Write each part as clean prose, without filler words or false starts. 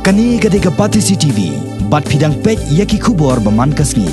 Kani gade kapati CCTV, bat pidang pek yaki kubor baman kasni.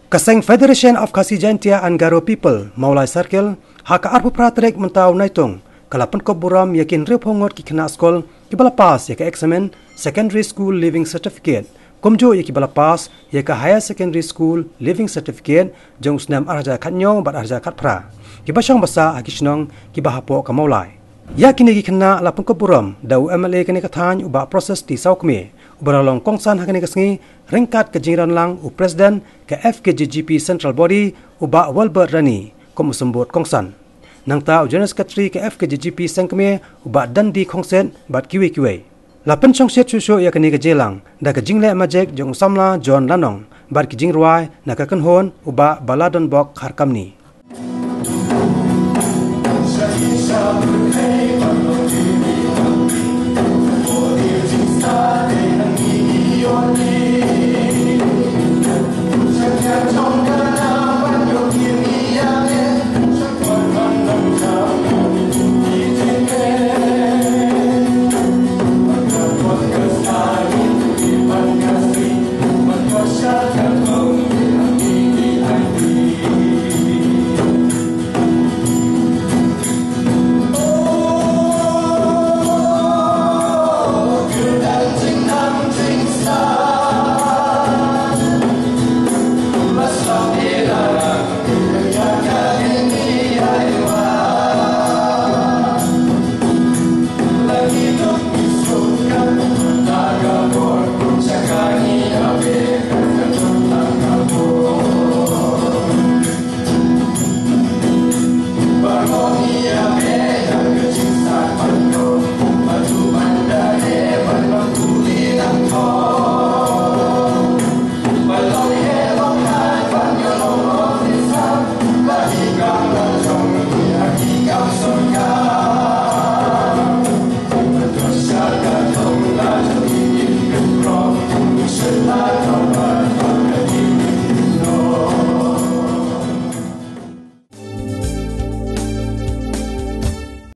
Kaseng Federation of Fkjgp and Garo People, Mawlai Circle, haka arpu pratrek mentau naitung, kala Pynkup Burom yakin repongot ki kena skol, ki bala pas yaka examen Secondary School Living Certificate, kumjo yaki bala pas yaka Higher Secondary School Living Certificate, jong usnam arja katnyo bat arja katpra, ki basyang basa akisnong ki bahapo ka Mawlai. Yakin yaki kena la Pynkup Burom, dau MLA kene katany uba proses di saukme, ubaralong kongsan hakane kasngi, ringkat ke jingran lang u Presiden ke Fkjgp Central Body uba Walbert Rani, kom usembut kongsan. Nang ta General Secretary ke Fkjgp sengkme uba dandi kongsen bat kiwe-kiwe. La penchong siat susu yakani ke jelang, da ke jingle majek jong Samla John Lanong, bat ke jingruai na ke kenhon uba baladon bok harkamni.